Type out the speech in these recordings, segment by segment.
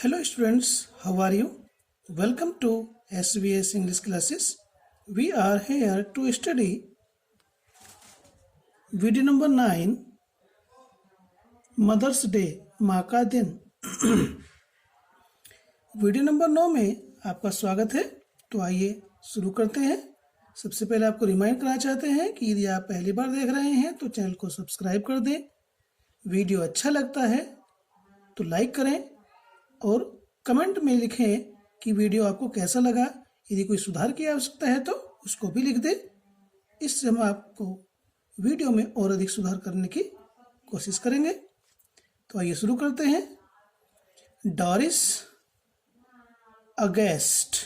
Hello students, how are you? Welcome to SVS English classes. We are here to study video number 9 Mother's Day माँ का दिन। Video number 9 में आपका स्वागत है। तो आइए शुरू करते हैं। सबसे पहले आपको रिमाइंड करना चाहते हैं कि यदि आप पहली बार देख रहे हैं तो चैनल को सब्सक्राइब कर दें। वीडियो अच्छा लगता है तो लाइक करें और कमेंट में लिखें कि वीडियो आपको कैसा लगा। यदि कोई सुधार की आवश्यकता है तो उसको भी लिख दें। इससे हम आपको वीडियो में और अधिक सुधार करने की कोशिश करेंगे। तो आइए शुरू करते हैं। Doris aghast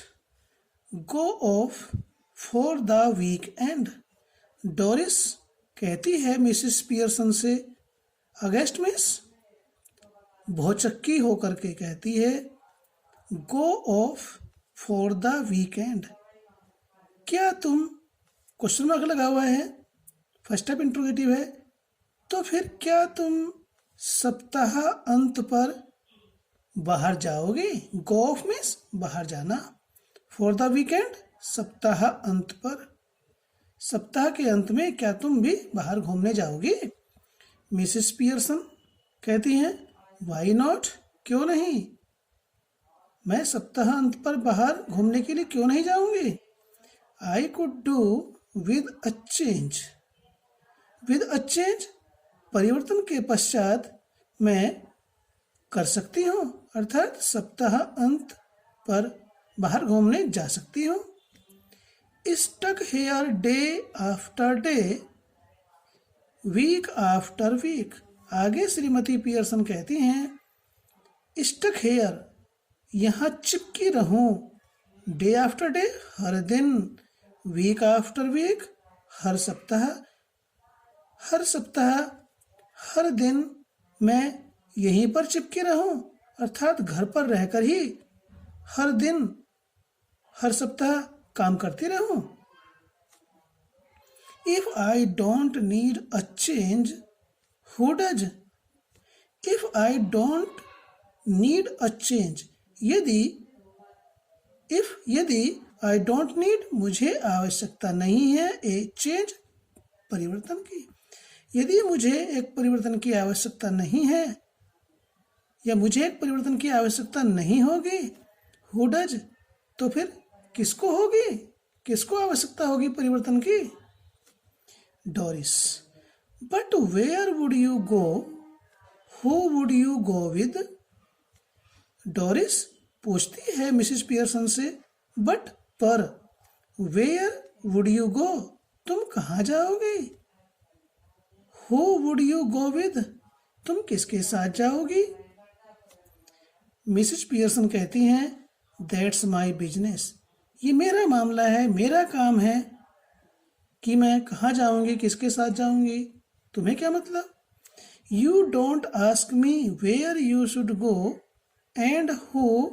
go off for the weekend. Doris कहती है मिसेस पियर्सन से, अगेस्ट मिस भौचक्की होकर के कहती है, go off for the weekend. क्या तुम, क्वेश्चन मार्क लगा हुआ है, फर्स्ट टाइप इंट्रोगेटिव है, तो फिर क्या तुम सप्ताह अंत पर बाहर जाओगे। गो ऑफ मीन्स बाहर जाना, फॉर द वीकेंड सप्ताह अंत पर। सप्ताह के अंत में क्या तुम भी बाहर घूमने जाओगे। मिसेस पियर्सन कहती हैं, वाई नॉट क्यों नहीं, मैं सप्ताह अंत पर बाहर घूमने के लिए क्यों नहीं जाऊंगी। I could do with a change. With a change परिवर्तन के पश्चात मैं कर सकती हूँ, अर्थात सप्ताह अंत पर बाहर घूमने जा सकती हूँ। Stuck here day after day week after week. आगे श्रीमती पियर्सन कहती हैं, स्टक हेयर यहाँ चिपकी रहूं, डे आफ्टर डे हर दिन, वीक आफ्टर वीक हर सप्ताह, हर दिन मैं यहीं पर चिपके रहूं, अर्थात घर पर रहकर ही हर दिन हर सप्ताह काम करती रहूं। If I don't need a change who does. If I don't need a change, यदि आई डोंट नीड मुझे आवश्यकता नहीं है, ए चेंज परिवर्तन की। यदि मुझे एक परिवर्तन की आवश्यकता नहीं है या मुझे एक परिवर्तन की आवश्यकता नहीं होगी, हु डज तो फिर किसको होगी, किसको आवश्यकता होगी परिवर्तन की। Doris but where would you go, who would you go with. Doris पूछती है मिसेस पियर्सन से, बट पर, वेयर वुड यू गो तुम कहाँ जाओगे, who would you go with तुम किसके साथ जाओगी। मिसेस पियर्सन कहती हैं, दैट्स माई बिजनेस, ये मेरा मामला है, मेरा काम है कि मैं कहाँ जाऊंगी, किसके साथ जाऊंगी, तुम्हें क्या मतलब। You don't ask me where you should go and who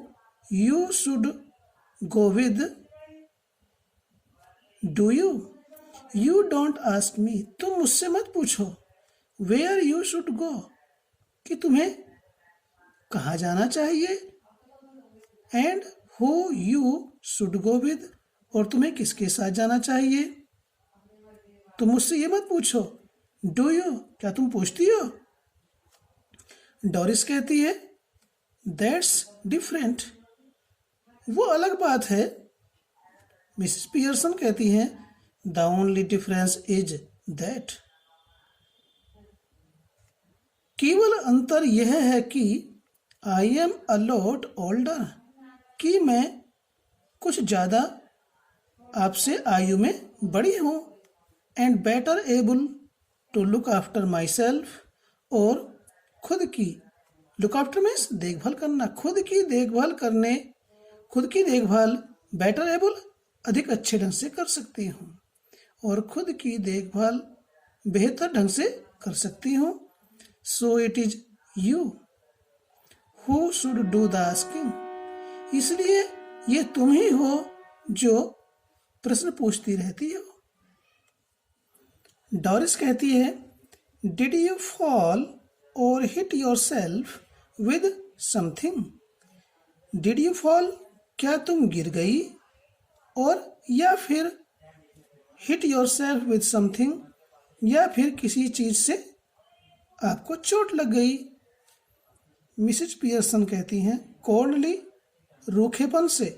you should go with, do you. You don't ask me तुम मुझसे मत पूछो, वेयर यू शुड गो कि तुम्हें कहाँ जाना चाहिए, and who you should go with और तुम्हें किसके साथ जाना चाहिए। तुम मुझसे ये मत पूछो, डू यू क्या तुम पूछती हो। डॉरिस कहती है, दैट्स डिफरेंट वो अलग बात है। मिसेस पियर्सन कहती हैं, the only difference is that केवल अंतर यह है कि I am a lot older कि मैं कुछ ज़्यादा आपसे आयु में बड़ी हूँ, and better able to look after myself और खुद की, लुक आफ्टर मीन्स देखभाल करना, खुद की देखभाल बेटर एबल अधिक अच्छे ढंग से कर सकती हूँ और खुद की देखभाल बेहतर ढंग से कर सकती हूँ। So it is you who should do the asking, इसलिए ये तुम ही हो जो प्रश्न पूछती रहती हो। डॉरिस कहती है, डिड यू फॉल और hit your self with something. Did you fall, क्या तुम गिर गई, और या फिर हिट योरसेल्फ विद समथिंग, या फिर किसी चीज से आपको चोट लग गई। मिसेज पियर्सन कहती हैं कोल्डली, रूखेपन से,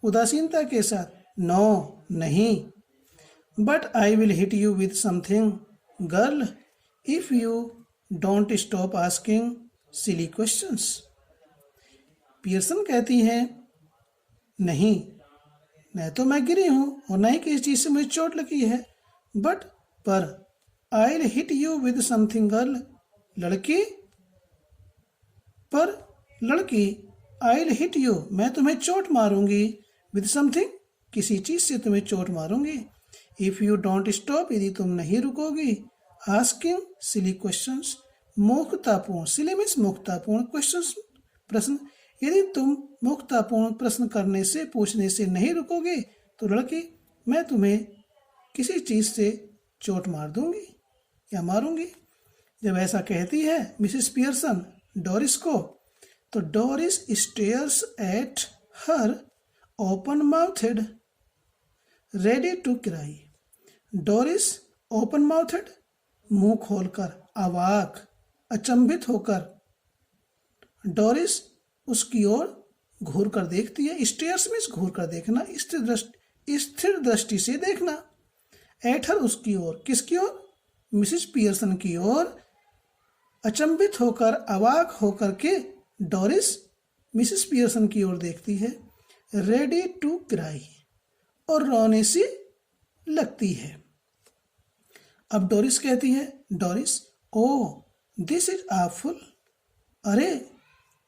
उदासीनता के साथ, नो नहीं, but I will hit you with something girl if you don't stop asking silly questions. Pearson कहती हैं नहीं, न तो मैं गिरी हूं और न ही किसी चीज से मुझे चोट लगी है, पर I will hit you with something girl, लड़की, पर लड़की, आई विल हिट यू, मैं तुम्हें चोट मारूंगी, विद समथिंग, किसी चीज से तुम्हें चोट मारूंगी, इफ यू डोंट स्टॉप, यदि तुम नहीं रुकोगी, आस्किंग सिली क्वेश्चंस, मूर्खतापूर्ण, सिली मीन्स मूर्खतापूर्ण, क्वेश्चंस प्रश्न, यदि तुम मूर्खतापूर्ण प्रश्न करने से, पूछने से नहीं रुकोगे तो लड़की, मैं तुम्हें किसी चीज से चोट मार दूंगी या मारूंगी। जब ऐसा कहती है मिसेस पियर्सन डोरिस को, तो Doris stares at her open mouthed ready to cry. Doris open mouthed, मुंह खोलकर, अवाक, अचंभित होकर, डोरिस उसकी ओर घूर कर देखती है। स्टेयर्स मीन्स घूर कर देखना, स्थिर दृष्टि से देखना। एट हर, उसकी ओर, किसकी ओर, मिसेस पियर्सन की ओर। अचंभित होकर, अवाक होकर के डोरिस मिसेस पियर्सन की ओर देखती है। रेडी टू क्राई, और रोने सी लगती है। अब डोरिस कहती है, Doris, oh this is awful, अरे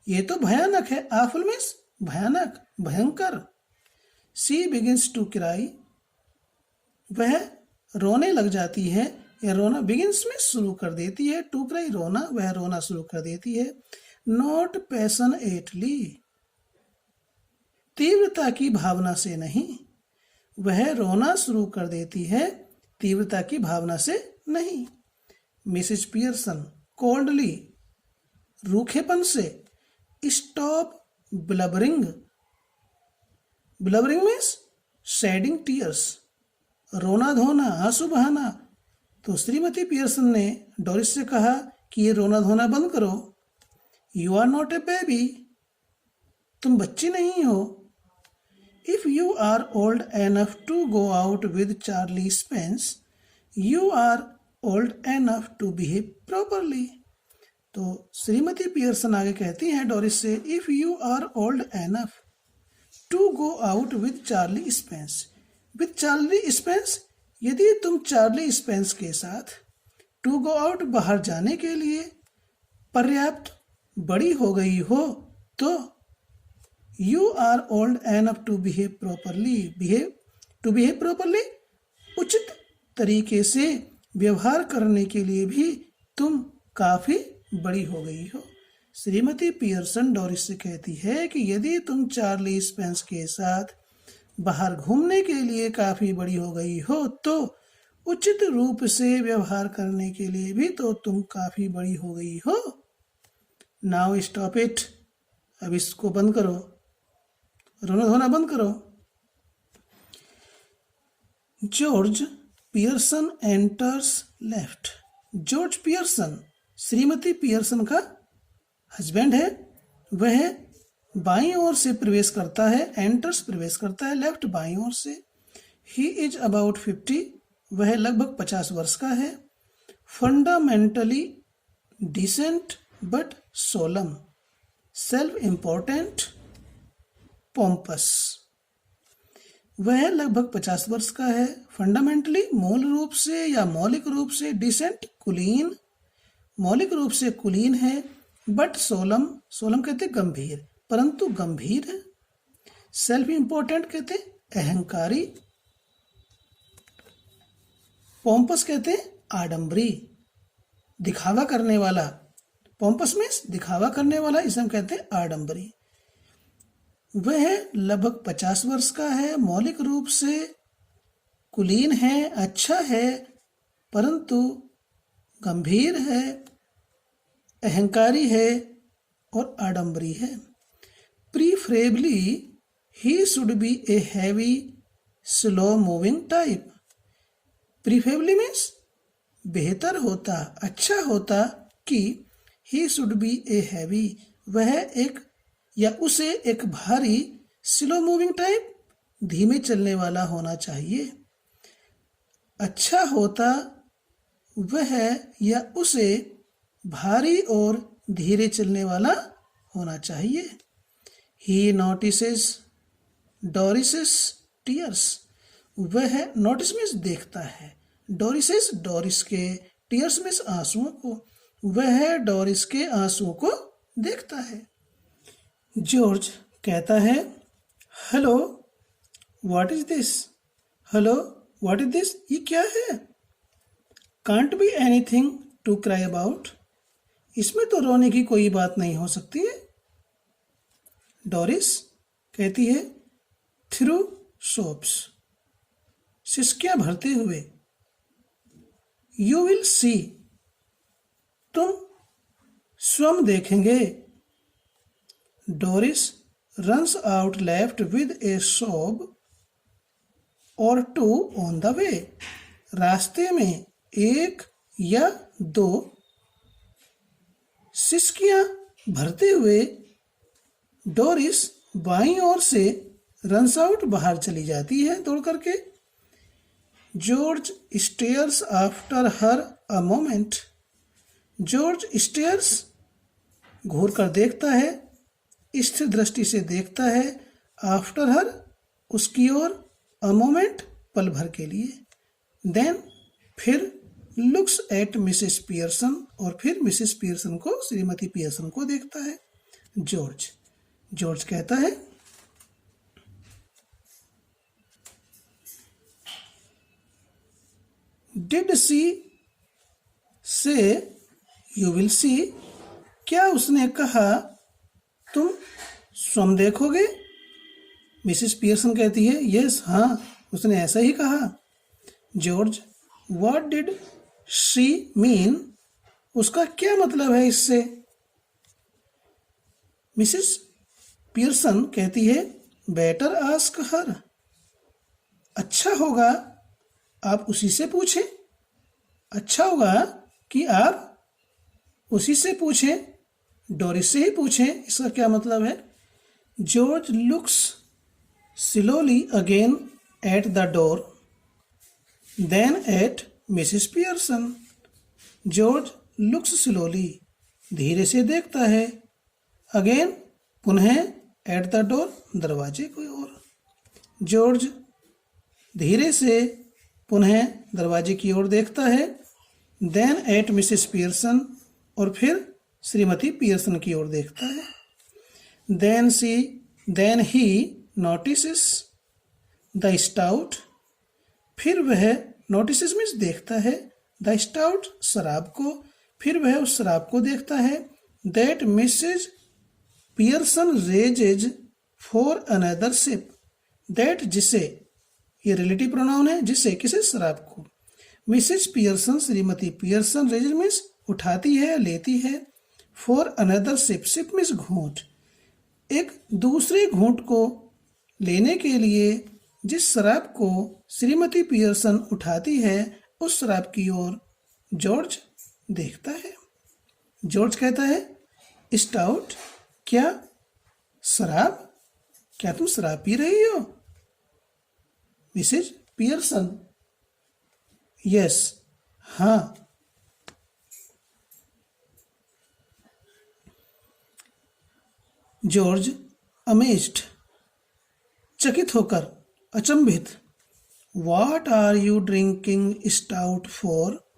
ये तो भयानक है। आफुल मीन्स भयानक, भयंकर। सी बिगिंस टू क्राई, वह रोने लग जाती है, या रोना, बिगिंस में शुरू कर देती है, टू क्राई रोना, वह रोना शुरू कर देती है। नॉट पैशनेटली, तीव्रता की भावना से नहीं, वह रोना शुरू कर देती है, तीव्रता की भावना से नहीं। मिसेस पियर्सन कोल्डली, रूखेपन से, स्टॉप ब्लबरिंग, ब्लबरिंग मीन्स शेडिंग टीयर्स, रोना धोना, आंसू बहाना। तो श्रीमती पियर्सन ने डोरिस से कहा कि ये रोना धोना बंद करो। You are not a baby, तुम बच्ची नहीं हो। If you are old enough to go out with Charlie Spence, you are old enough to behave properly. तो श्रीमती पियर्सन आगे कहती हैं डोरिस से, if you are old enough to go out with Charlie Spence, with Charlie Spence, यदि तुम Charlie Spence के साथ, to go out, बाहर जाने के लिए पर्याप्त बड़ी हो गई हो, तो you are old enough to behave properly, to behave properly, उचित तरीके से व्यवहार करने के लिए भी तुम काफी बड़ी हो गई हो। श्रीमती पियर्सन डोरिस से कहती है कि यदि तुम चार्ली स्पेंस के साथ बाहर घूमने के लिए काफी बड़ी हो गई हो, तो उचित रूप से व्यवहार करने के लिए भी तो तुम काफी बड़ी हो गई हो। नाउ स्टॉप इट, अब इसको बंद करो, रोना धोना बंद करो। George Pearson enters left. George Pearson श्रीमती पियर्सन का हस्बैंड है, वह बाईं ओर से प्रवेश करता है, एंटर्स प्रवेश करता है, लेफ्ट बाईं ओर से। ही इज अबाउट 50, वह लगभग 50 वर्ष का है। Fundamentally decent but solemn, self important, pompous. वह लगभग 50 वर्ष का है। फंडामेंटली मूल रूप से या मौलिक रूप से, डिसेंट कुलीन, मौलिक रूप से कुलीन है, बट सोलम, सोलम कहते गंभीर, परंतु गंभीर है। सेल्फ इंपॉर्टेंट कहते अहंकारी, पोम्पस कहते आडंबरी, दिखावा करने वाला। पोम्पस मीन्स दिखावा करने वाला, इसे हम कहते हैं आडंबरी। वह लगभग 50 वर्ष का है, मौलिक रूप से कुलीन है, अच्छा है, परंतु गंभीर है, अहंकारी है और आडंबरी है। Preferably he should be a heavy slow moving type. Preferably means बेहतर होता, अच्छा होता कि he should be a heavy, वह एक या उसे एक भारी स्लो मूविंग टाइप, धीमे चलने वाला होना चाहिए। अच्छा होता वह या उसे भारी और धीरे चलने वाला होना चाहिए। ही नोटिसेस डोरिसेस टीयर्स, वह नोटिस मीन्स देखता है, डोरिसेस डोरिस के, टीयर्स मीन्स आंसुओं को, वह डोरिस के आंसुओं को देखता है। जॉर्ज कहता है hello what is this, hello what is this, ये क्या है। Can't be anything to cry about, इसमें तो रोने की कोई बात नहीं हो सकती है। डोरिस कहती है थ्रू सोप्स, सिसकियां भरते हुए। यू विल सी, तुम स्वयं देखेंगे। Doris runs out left with a sob और टू ऑन द वे, रास्ते में एक या दो सिसकियां भरते हुए डोरिस बाईं ओर से रन्स आउट बाहर चली जाती है दौड़ करके। George stairs after her a moment, George stairs घूर कर देखता है, स्थिर दृष्टि से देखता है, आफ्टर हर उसकी ओर, अ मोमेंट पल भर के लिए, देन फिर लुक्स एट मिसेस पियर्सन, और फिर मिसेस पियर्सन को, श्रीमती पियर्सन को देखता है। जॉर्ज कहता है डिड सी से यू विल सी, क्या उसने कहा तुम स्वयं देखोगे। मिसेस पियर्सन कहती है यस, हाँ उसने ऐसा ही कहा। George what did she mean, उसका क्या मतलब है इससे। मिसेस पियर्सन कहती है बेटर आस्क हर, अच्छा होगा आप उसी से पूछें, अच्छा होगा कि आप उसी से पूछें, डोरिस से ही पूछें, इसका क्या मतलब है। George looks slowly again at the door, then at Mrs Pearson. George looks slowly, धीरे से देखता है, अगेन पुनः, एट द डोर, दरवाजे की ओर। जॉर्ज धीरे से पुनः दरवाजे की ओर देखता है, देन एट मिसेस पियर्सन, और फिर श्रीमती पियर्सन की ओर देखता है। Then he notices the stout, फिर वह नोटिसेस मीन्स देखता है, द स्टाउट शराब को, फिर वह उस शराब को देखता है। That Mrs Pearson raises for another sip, that जिसे, ये रिलेटिव प्रोनाउन है, जिसे किसे, शराब को। मिसेज पियर्सन श्रीमती पियर्सन, रेजेज मीन्स उठाती है, लेती है, for another sip, sip means घूंट, एक दूसरे घूंट को लेने के लिए जिस शराब को श्रीमती पियर्सन उठाती है, उस शराब की ओर जॉर्ज देखता है। जॉर्ज कहता है स्टाउट, क्या शराब, क्या तुम शराब पी रही हो। मिसेज पियर्सन यस, हाँ। जॉर्ज अमेज्ड, चकित होकर, अचंभित। What are you drinking stout for,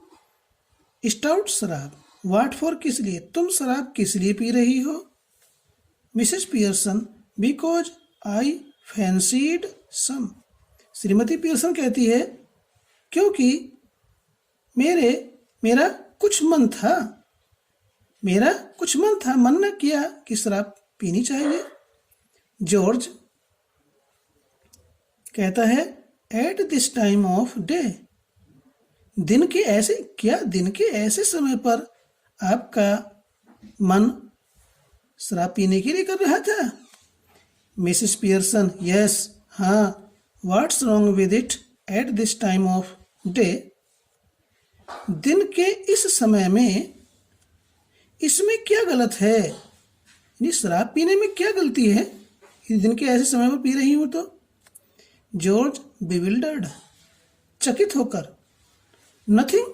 stout शराब, व्हाट फॉर किस लिए, तुम शराब किस लिए पी रही हो। Mrs Pearson because I fancied some, Shrimati Pearson कहती है क्योंकि मेरा कुछ मन था, मन न किया कि शराब पीनी चाहिए। जॉर्ज कहता है at this time of day, दिन के ऐसे समय पर आपका मन शराब पीने के लिए कर रहा था। मिसिस पियर्सन, यस, हाँ, what's wrong with it at this time of day? दिन के इस समय में इसमें क्या गलत है? यानी शराब पीने में क्या गलती है? दिन के ऐसे समय पर पी रही हूं तो। जॉर्ज बिविल्डर्ड, चकित होकर, नथिंग,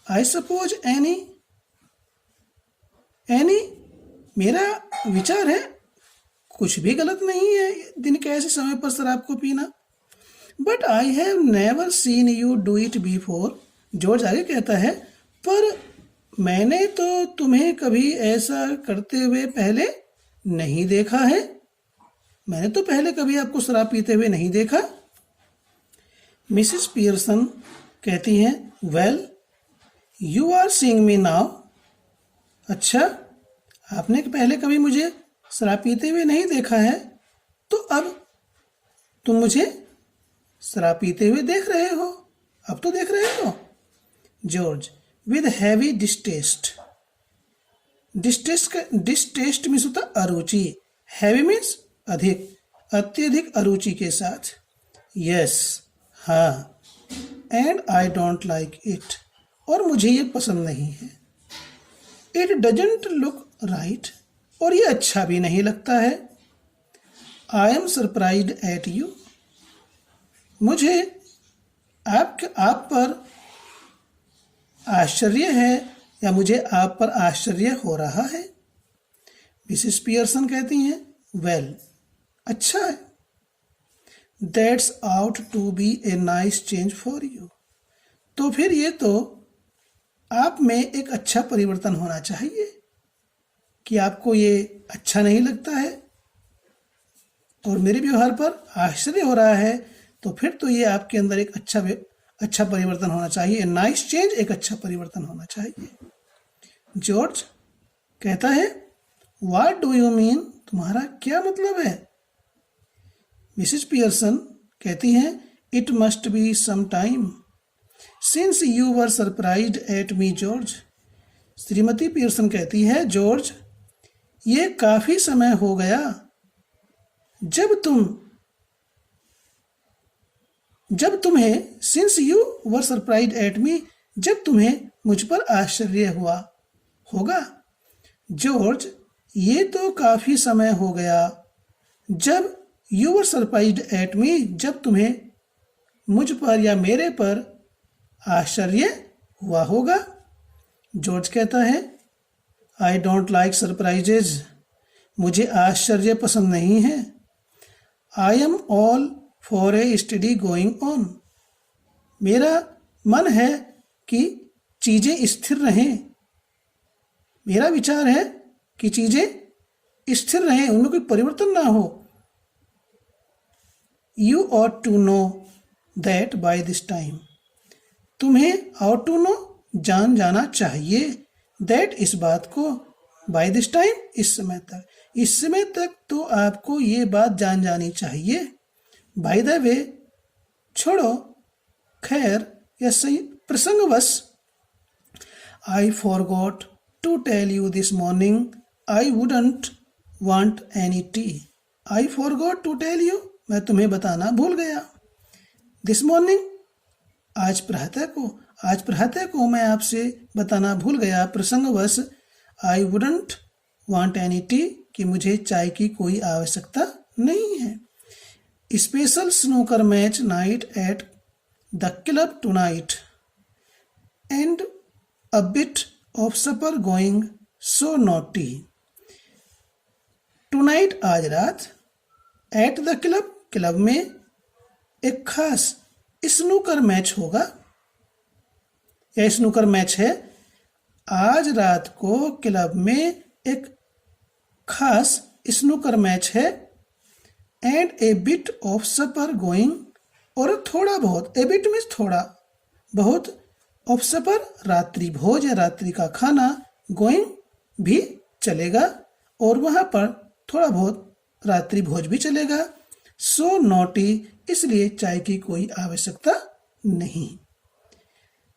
आई सपोज एनी, मेरा विचार है कुछ भी गलत नहीं है दिन के ऐसे समय पर शराब को पीना। But I have never seen you do it before, George आगे कहता है, पर मैंने तो तुम्हें कभी ऐसा करते हुए पहले नहीं देखा है। मैंने तो पहले कभी आपको शराब पीते हुए नहीं देखा। मिसिस पियर्सन कहती हैं, well you are seeing me now. अच्छा, आपने पहले कभी मुझे शराब पीते हुए नहीं देखा है, तो अब तुम मुझे शराब पीते हुए देख रहे हो, अब तो देख रहे हो। George with heavy distaste, distaste means होता अरुचि, हैवी मीन्स अधिक, अत्यधिक अरुचि के साथ। यस, हाँ, and I don't like it, और मुझे ये पसंद नहीं है। इट डजंट लुक राइट, और ये अच्छा भी नहीं लगता है। I am surprised eight you, मुझे आप पर आश्चर्य है, या मुझे आप पर आश्चर्य हो रहा है। मिसिस पियर्सन कहती हैं, वेल, अच्छा है। That's out to be a nice change for you, तो फिर ये तो आप में एक अच्छा परिवर्तन होना चाहिए कि आपको ये अच्छा नहीं लगता है और मेरे व्यवहार पर आश्चर्य हो रहा है, तो फिर तो ये आपके अंदर एक अच्छा परिवर्तन होना चाहिए। नाइस चेंज, एक अच्छा परिवर्तन होना चाहिए। जॉर्ज कहता है, व्हाट डू यू मीन, तुम्हारा क्या मतलब है? मिसिस पियर्सन कहती हैं, it must be some time since you were surprised at me George. Shrimati Pearson कहती है, जॉर्ज, ये काफी समय हो गया जब तुम्हें since you were surprised at मी, जब तुम्हें मुझ पर आश्चर्य हुआ होगा। जॉर्ज, ये तो काफी समय हो गया जब यू वर सरप्राइज्ड एट मी, जब तुम्हें मुझ पर या मेरे पर आश्चर्य हुआ होगा। जॉर्ज कहता है, आई डोंट लाइक सरप्राइजेज, मुझे आश्चर्य पसंद नहीं है। I am all for a study going on, मेरा मन है कि चीजें स्थिर रहें, मेरा विचार है कि चीजें स्थिर रहें, उनमें कोई परिवर्तन ना हो। You ought to know that by this time, तुम्हें ऑट टू नो जान जाना चाहिए, दैट इस बात को, बाय दिस टाइम इस समय तक, इस समय तक तो आपको ये बात जान जानी चाहिए। बाय द वे, छोड़ो, खैर या सही, प्रसंगवश, I forgot to tell you this morning I wouldn't want any tea. I forgot to tell you, मैं तुम्हें बताना भूल गया। दिस मॉर्निंग, आज प्रातः को मैं आपसे बताना भूल गया, प्रसंगवश, I wouldn't want any tea, कि मुझे चाय की कोई आवश्यकता नहीं है। Special snooker match night at the club tonight and a bit of supper going so naughty. Tonight, आज रात, एट द क्लब, क्लब में, एक खास स्नूकर मैच होगा, या स्नूकर मैच है। आज रात को क्लब में एक खास स्नूकर मैच है। And a bit of supper going, और थोड़ा बहुत, ए बिट मीन्स थोड़ा बहुत, ऑफ सपर रात्रि भोज या रात्रि का खाना, गोइंग भी चलेगा, और वहां पर थोड़ा बहुत रात्रि भोज भी चलेगा। सो नॉटी, इसलिए चाय की कोई आवश्यकता नहीं।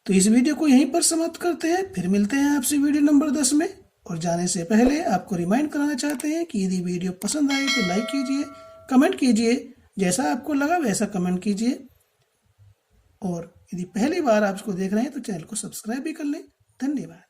तो इस वीडियो को यहीं पर समाप्त करते हैं, फिर मिलते हैं आपसे वीडियो नंबर 10 में। और जाने से पहले आपको रिमाइंड कराना चाहते हैं कि यदि वीडियो पसंद आए तो लाइक कीजिए, कमेंट कीजिए, जैसा आपको लगा वैसा कमेंट कीजिए। और यदि पहली बार आप इसको देख रहे हैं तो चैनल को सब्सक्राइब भी कर लें। धन्यवाद।